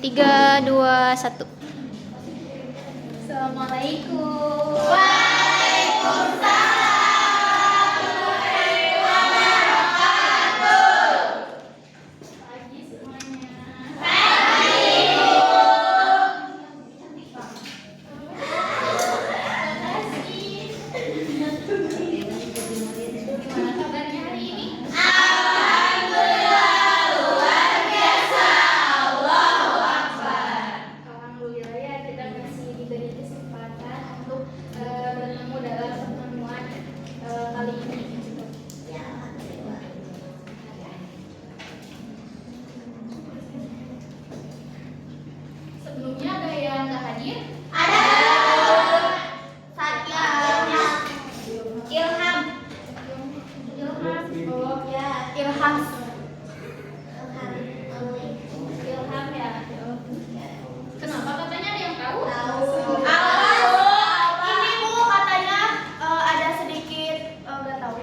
3, 2, 1. Assalamualaikum. Waalaikumsalam warahmatullahi wabarakatuh. Pagi semuanya. Gimana kabarnya hari ini? Alhamdulillah luar biasa. Allahu Akbar. Alhamdulillah ya, kita masih diberi kesempatan untuk bertemu dalam pertemuan kali ini. Sebelumnya ada yang nggak hadir? Ada Satya Ilham. Ilham. Oh, Ya, Ilham. Ilham ya. Kenapa katanya ada yang tahu? Ini Bu katanya ada sedikit nggak tahu.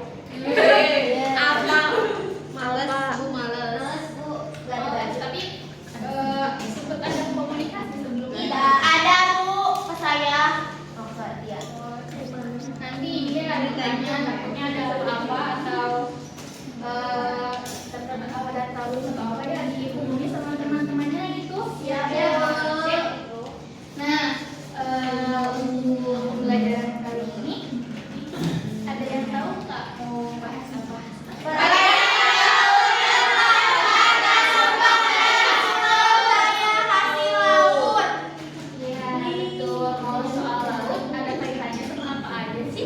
Apa? Males, Bu, males. Males Bu, nggak Oh, ada. tapi sempat ada komunikasi sebelumnya. Tidak ada Bu ke saya. Oh, ke dia. Nanti dia ada tanya takutnya ada apa atau ada tahu atau apa ya dihubungi sama teman-temannya gitu. Ya, Ya. Bu. Nah, untuk pembelajaran kali ini ada yang tahu nggak mau bahas apa? Ya, betul. Kalau soal laut ada kaitannya sama apa aja sih?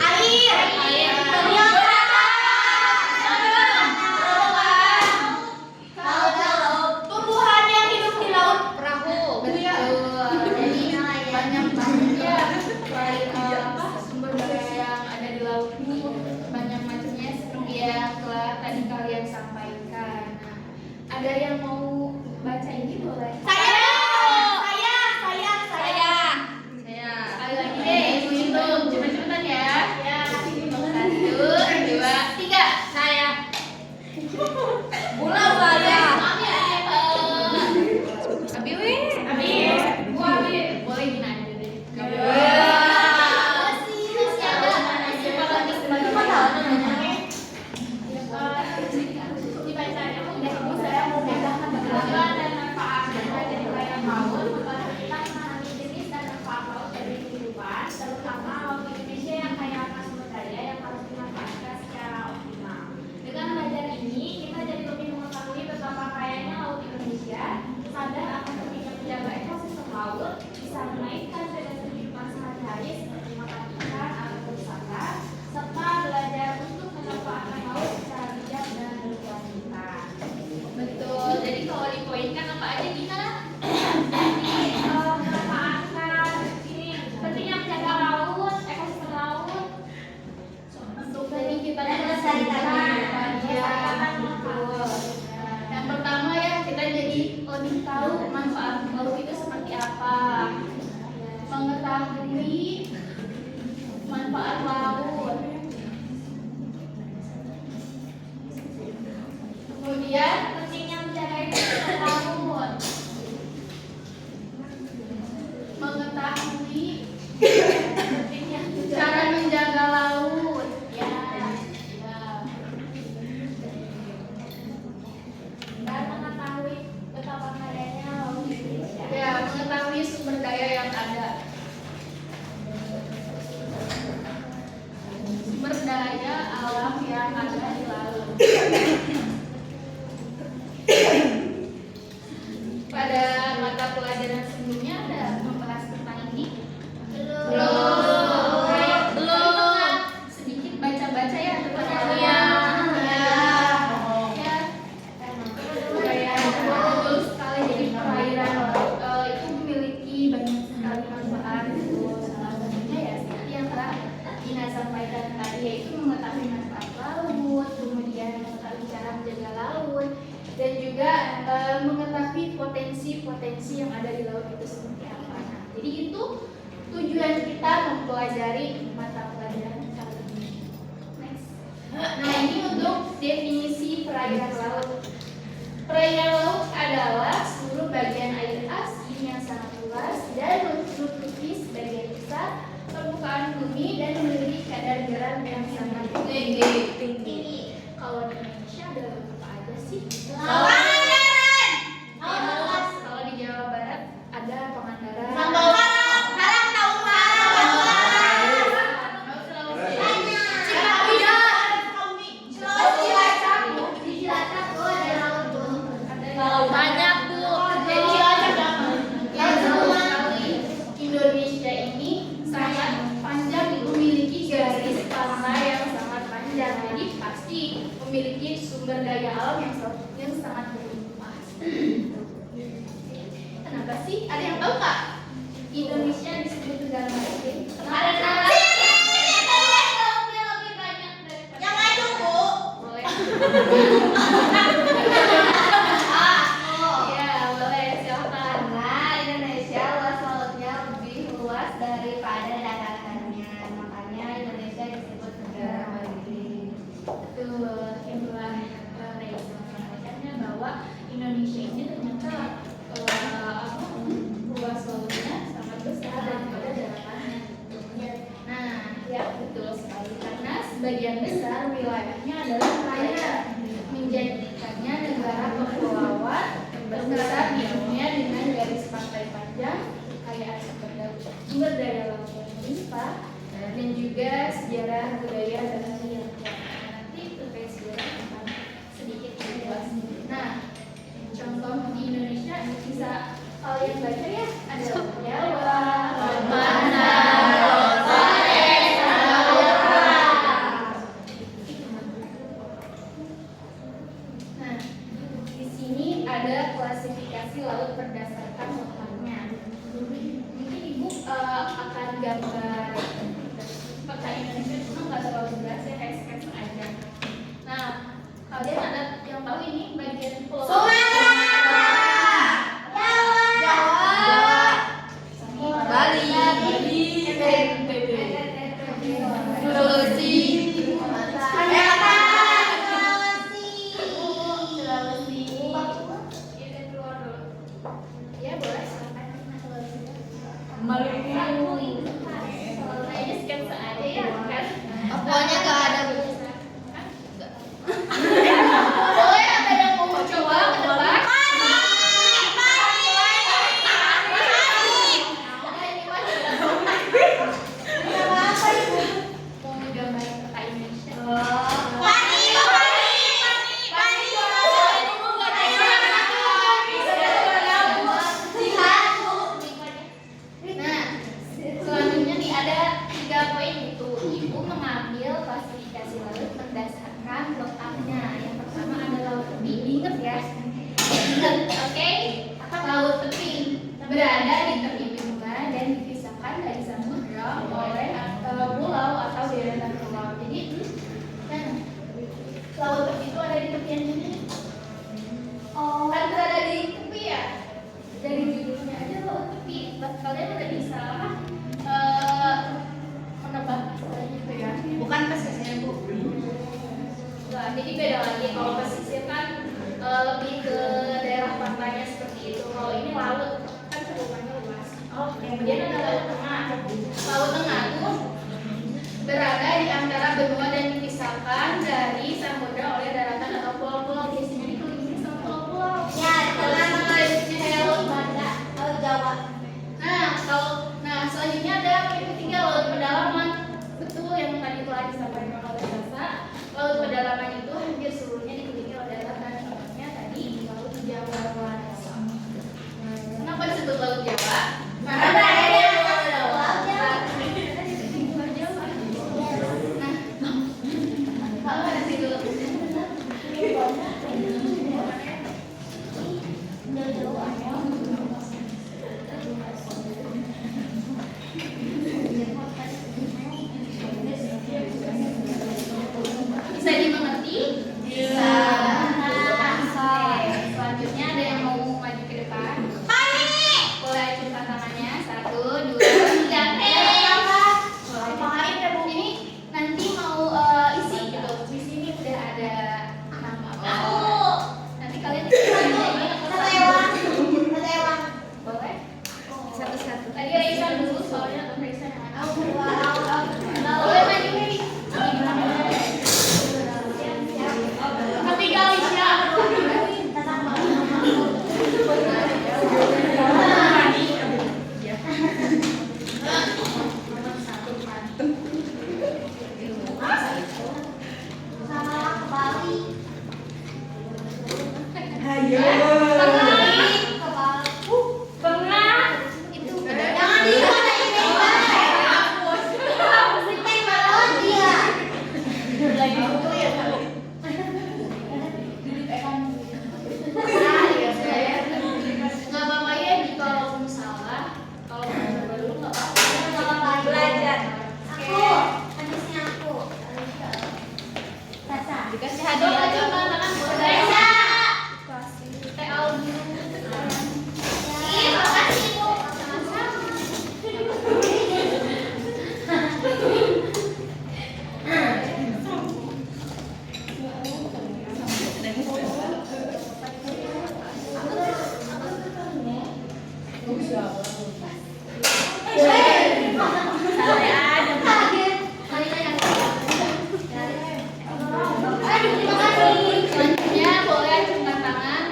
Tumbuhan yang hidup di laut. Perahu. Betul. Jadi banyak banget ya sumber daya yang ada di laut ini banyak macamnya seperti yang telah tadi kalian sampaikan. Nah, ada yang mau baca ini boleh? Saya. Sekali lagi deh, hitung cepet-cepetan ya. Ya. 1, 2, 3. Saya. Pulau saya. Maaf ya. Abi, weh. Abi. Bu Abi. Boleh gini aja deh. Siapa lagi sebagai dibacanya udah saya mau membedakan tujuan dan manfaat dari pelayaran laut, membantu kita memahami jenis dan manfaat laut dari kehidupan, terutama laut Indonesia yang kaya akan sumber daya yang harus dimanfaatkan secara optimal. Dengan belajar ini, kita jadi lebih mengetahui betapa kayanya laut Indonesia, sadar akan pentingnya menjaga ekosistem laut, bisa menaikkan daya kehidupan sehari-hari seperti makan ikan atau berwisata, serta belajar untuk memanfaatkan laut secara bijak dan berkelanjutan. Betul. Jadi kalau dipoinkan apa aja Gina? Jadi memanfaatkan ini pentingnya menjaga laut, ekosistem laut. Untuk tadi kita melestarikan. Ya, betul. Yang pertama ya kita jadi lebih tahu manfaat laut itu seperti apa. Mengetahui manfaat laut. Kemudian pentingnya menjaga ekosistem laut. Mengetahui pentingnya cara menjaga laut. Ya. Dan mengetahui betapa kayanya laut Indonesia. Ya, mengetahui sumber daya yang ada. Sumber daya alam yang ada di laut. Pada mata pelajaran sebelumnya ada membahas tentang ini? Belum. Sedikit baca-baca ya tentang Iya. Ya. Kayak betul sekali jadi perairan itu memiliki banyak sekali manfaat. Salah satunya ya seperti yang telah Dina sampaikan tadi yaitu mengetahui manfaat laut, kemudian mengetahui cara menjaga laut, dan juga mengetahui potensi-potensi yang ada di laut itu seperti apa. Nah, jadi itu tujuan kita mempelajari mata pelajaran kali ini. Next. Nah, ini untuk definisi perairan laut. Perairan laut adalah seluruh bagian air Asia Tinggi. Kalau di Indonesia ada apa aja sih? Pangandaran. Kalau di Jawa Barat ada Pangandaran. Harang tahu Banyak tuh. Jadi Indonesia ini sangat panjang, memiliki garis pantai yang sangat panjang. Jadi pasti memiliki sumber daya alam yang sangat berlimpah. Kenapa sih? Ada yang tahu nggak? Indonesia disebut negara maritim. Ada nama. Yang maju, Bu. Boleh. Ya, boleh. Silakan. Karena Indonesia luas lautnya lebih luas daripada daratannya, makanya Indonesia disebut negara maritim. Betul, itulah Reza menyampaikannya bahwa Indonesia ini ternyata luas lautnya sangat besar daripada daratannya. Nah, ya betul sekali karena sebagian besar wilayahnya adalah kaya, menjadikannya negara kepulauan terbesar di dunia dengan garis pantai panjang, kekayaan sumber daya laut yang melimpah, dan juga sejarah budaya dan seni yang kuat. Nanti terkait sejarah akan sedikit jelas. Nah, contoh di Indonesia bisa kalian baca ya, ada Laut Jawa, Laut Banda, Laut Flores, Laut Merah. Nah, di sini ada klasifikasi laut berdasarkan letaknya. Mungkin Ibu akan gambar peta Indonesia, cuma nggak terlalu jelas ya, kayak sketsa aja. Nah, kalian ada yang tahu ini bagian pulau? Sumatera. Bali. Sulawesi. Ya, boleh silakan. Maluku. Nah, ini sketsa aja ya, kan? Pokoknya nggak ada, Bu. Boleh, ada yang mau coba ke depan? Mau nggambarin peta Indonesia. Nah, selanjutnya nih ada 3 poin itu. Ibu mengambil klasifikasi laut berdasarkan letaknya. Yang pertama ada laut tepi, ingat ya? Ingat, oke? Laut tepi berada di tepi benua dan dipisahkan dari samudra oleh pulau atau deretan pulau. Jadi, nah, laut tepi itu ada di tepian ini. Kan berada di tepi ya? Dari judulnya aja laut tepi. Kalian udah bisa menebak istilahnya itu ya. Bukan pesisir, Bu. Nah, jadi beda lagi. Kalau pesisir kan lebih ke daerah pantainya seperti itu. Kalau ini laut kan cakupannya luas. Kemudian ada laut tengah. Laut tengah tuh berada di antara benua dan dipisahkan dari samudra oleh daratan atau pulau-pulau. Biasanya dikelilingi sama pulau-pulau. Ya, tengah-tengah itu kayak laut Banda, laut Jawa. Nah, selanjutnya ada yang ketiga, laut pedalaman. Betul yang tadi telah disampaikan oleh Sasa. Laut pedalaman itu hampir seluruhnya dikelilingi oleh daratan. Contohnya tadi laut Jawa. Kenapa disebut laut Jawa? Karena ada yang laut Jawa. Luar Jawa. Nah, kalau ada situ bisa dimengerti? Bisa. Selanjutnya ada yang mau maju ke depan? Boleh acungkan tangannya. 1, Selanjutnya boleh acungkan tangan.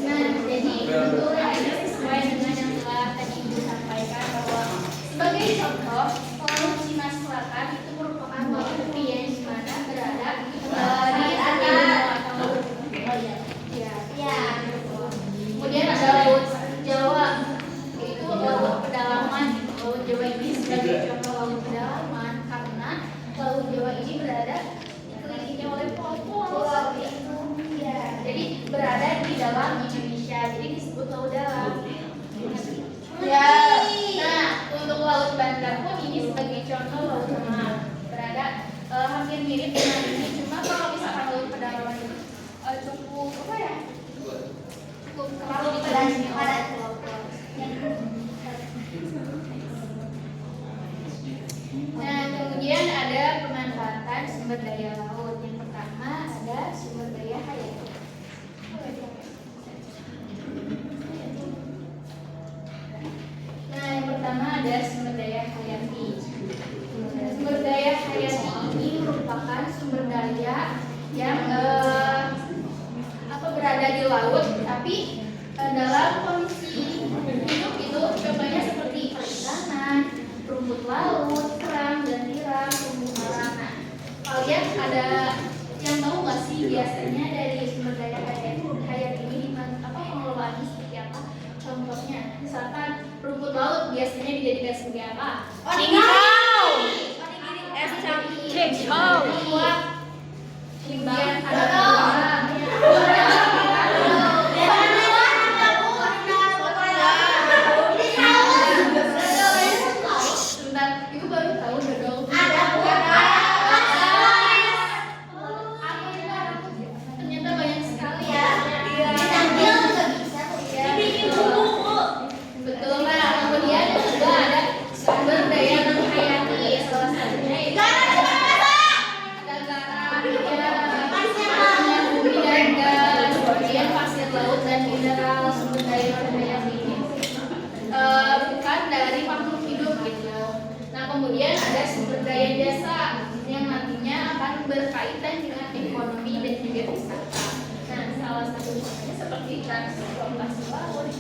Nah, jadi betul ya, ini sesuai dengan yang telah tadi Ibu sampaikan bahwa sebagai contoh, Laut Cina Selatan itu merupakan laut pria yang mana berada di atau ya. Kemudian ada Laut Jawa, yaitu laut pedalaman. Laut Jawa ini sebagai contoh laut pedalaman karena Laut Jawa ini berada dikelilingi oleh pulau-pulau seperti itu. Jadi berada di dalam Indonesia, jadi disebut laut dalam. Ya. Nah, untuk laut Bandar pun ini sebagai contoh laut tengah, berada hampir mirip dengan ini. Cuma kalau misalkan laut pedalaman itu cukup apa ya? Cukup terlalu padat. Nah, kemudian ada pemanfaatan sumber daya laut. Yang pertama ada sumber daya hayati. Nah, yang pertama ada sumber daya hayati. Sumber daya hayati ini merupakan sumber daya yang berada di laut, tapi dalam kondisi hidup itu contohnya seperti perikanan, rumput laut, kerang dan tiram, terumbu karang. Nah, kalian ada yang tahu nggak sih biasanya dari sumber daya hayati ini pengelolaannya seperti apa? Contohnya, misalkan rumput laut biasanya dijadikan sebagai apa? Kemudian ada itu baru tahu dodol. Ternyata banyak sekali ya. Betul. Nah, kemudian juga ada sumber daya non hayati, salah satunya itu ada garam, bumi dan gas, kemudian pasir laut dan mineral. Sumber daya non hayati ini bukan dari makhluk hidup gitu. Nah, kemudian ada sumber daya jasa yang nantinya akan berkaitan dengan ekonomi dan juga wisata. Nah, salah satu contohnya seperti transportasi laut,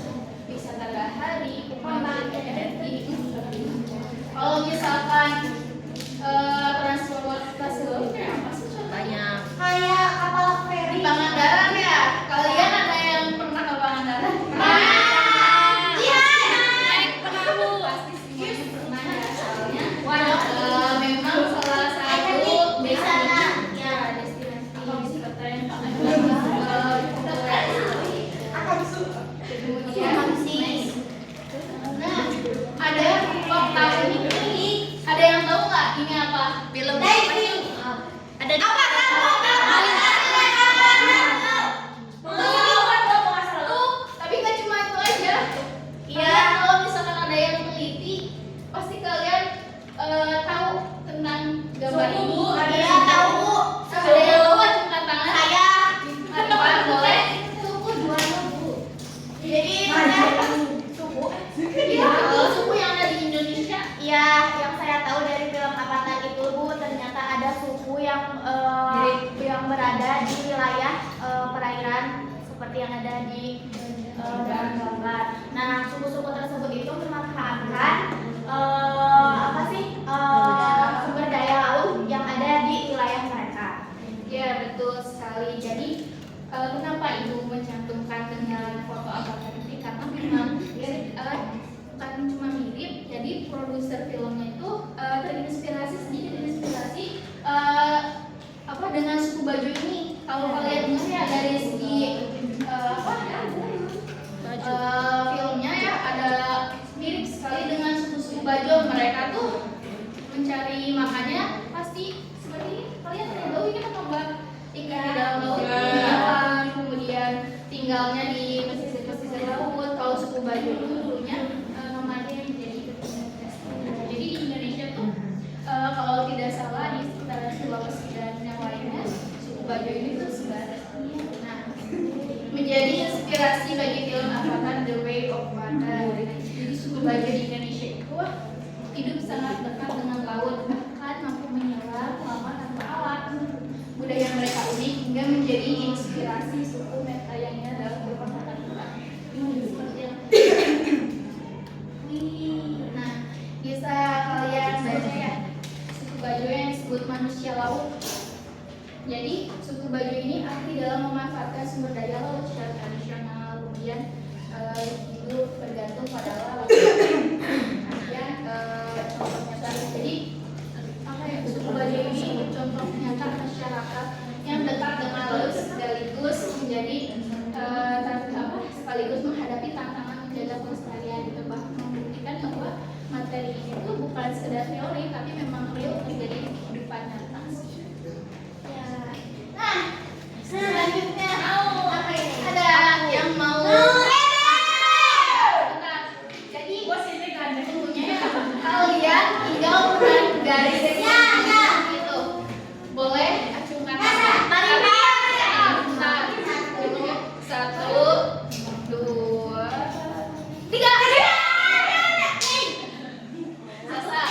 wisata bahari, pembangkit energi. Kalau misalkan transportasi laut apa sih contohnya? Kayak kapal feri. Di Pangandaran ya. Kalian ada yang pernah ke Pangandaran? Pasti semuanya pernah ya. Soalnya memang salah satu destinasi wisata yang sangat ada fakta unik ini. Ada yang tahu nggak ini apa? Film diving. Ada apa? Tapi nggak cuma itu aja. Iya, kalau misalkan ada yang teliti, pasti kalian tahu tentang gambar ini. Iya, tahu, Bu. Ada yang tahu acungkan tangan? Saya. Apa boleh? Suku 2.000. Jadi suku. Iya, suku yang ada di Indonesia. Iya, yang saya tahu dari film Avatar itu, Bu, ternyata ada suku yang berada di wilayah perairan seperti yang ada di dalam gambar. Nah, suku-suku tersebut itu memanfaatkan sumber daya laut yang ada di wilayah mereka. Ya, betul sekali. Jadi kenapa Ibu mencantumkan dengan foto Avatar ini? Karena memang bukan cuma mirip, jadi produser filmnya itu terinspirasi dengan suku bahwa ikan di dalam laut itu nyaman, kemudian tinggalnya di pesisir-pesisir laut. Kalau suku Bajo itu dulunya nomaden menjadi ikan. Jadi di Indonesia tuh kalau tidak salah di sekitaran Sulawesi dan yang lainnya suku Bajo ini tuh sebaran. Nah, menjadi inspirasi bagi film Avatar The Way of Water. Jadi suku Bajo di Indonesia itu hidup sangat dekat dengan laut, bahkan mampu menyelam lama tanpa alat. Budaya mereka unik hingga menjadi inspirasi suku lainnya dalam berpakaian kita. Nah, bisa kalian baca ya suku Bajo yang disebut manusia laut. Jadi suku Bajo ini ahli dalam memanfaatkan sumber daya laut secara tradisional, kemudian hidup bergantung pada laut. Kemudian contohnya tadi, jadi apa ya, suku Bajo ini contoh nyata masyarakat yang dekat dengan laut sekaligus menjadi sekaligus menghadapi tantangan menjaga kelestarian itu, bahkan membuktikan bahwa materi ini tuh bukan sekedar teori tapi memang real terjadi di kehidupan nyata. Ya. Nah, selanjutnya apa ini? Ada yang mau jadi tentunya kalian tinggal menarik garisnya gitu. Boleh acungkan satu, dua, tiga. Sasa.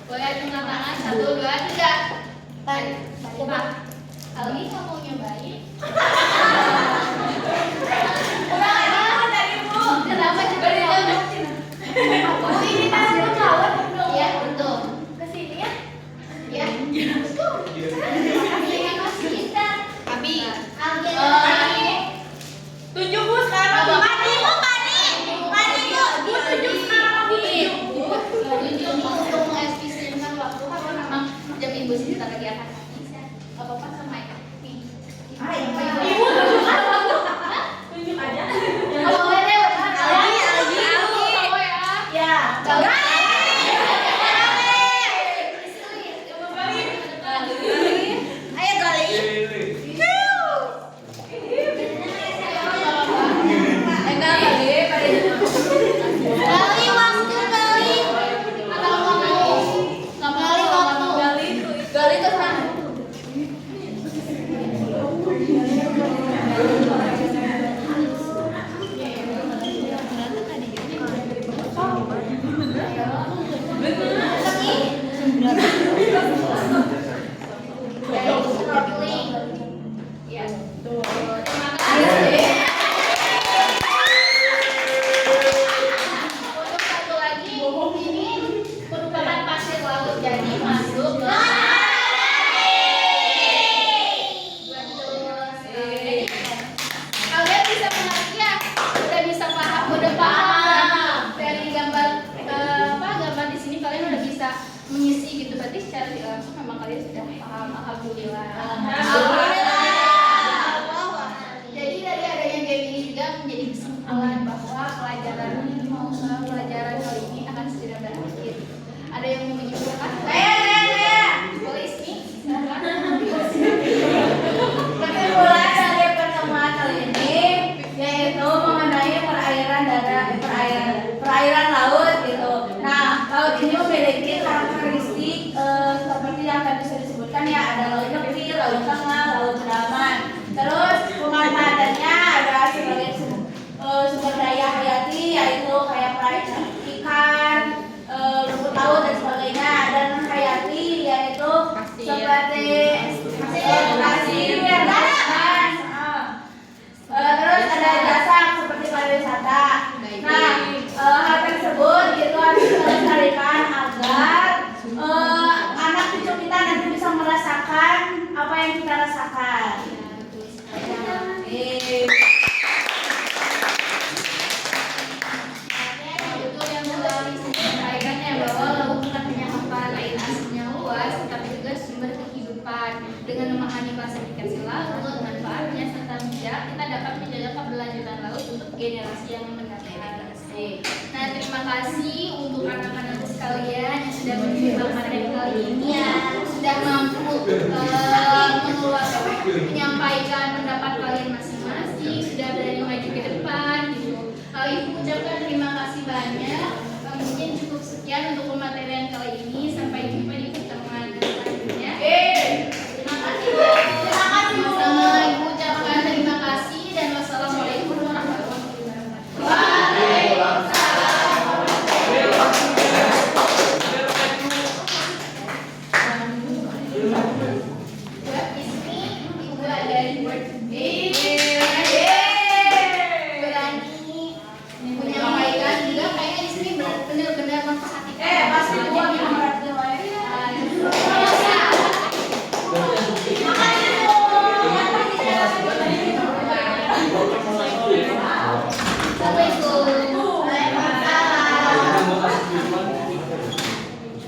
Boleh tengah tangan, satu, dua, tiga. Coba. Alwi kamu nyobain? Kenapa coba ditonjok? Oh, ini tasnya lawan dong. Iya, betul. Ke sini ya? Ya. Ini masih kita. Abi. Tunjuk Bu sekarang. Mandi Bu. Tunjuk sekarang. Tunjuk untuk mengefisienkan waktu karena memang jam ibu sebentar lagi akan habis ya. Gak apa-apa sama Ibu. Ibu tunjuk aja. Boleh deh. Ya. Ayo Gali. Gali waktu Gali. Atau Gali ke sana. Ya. Terima kasih. Untuk satu lagi, ini merupakan pasir laut, jadi masuk ke betul sekali. Kalian bisa mengerti ya? Udah paham dari gambar gambar di sini kalian udah bisa mengisi gitu, berarti secara tidak langsung memang kalian sudah paham. Alhamdulillah. Jadi dari adanya game ini juga menjadi kesimpulan bahwa pelajaran kali ini akan segera berakhir. Ada yang mau menyimpulkan? Boleh nih. Kesimpulan dari pertemuan kali ini yaitu mengenai perairan laut gitu. Nah, laut ini memiliki karakteristik seperti yang tadi sudah disebutkan ya, ada laut kecil, laut tengah, laut beraman. Terus pemanfaatannya generasi yang mendatang. Nah, terima kasih untuk anak-anak sekalian yang sudah menyimak materi kali ini, sudah mampu menyampaikan pendapat kalian masing-masing.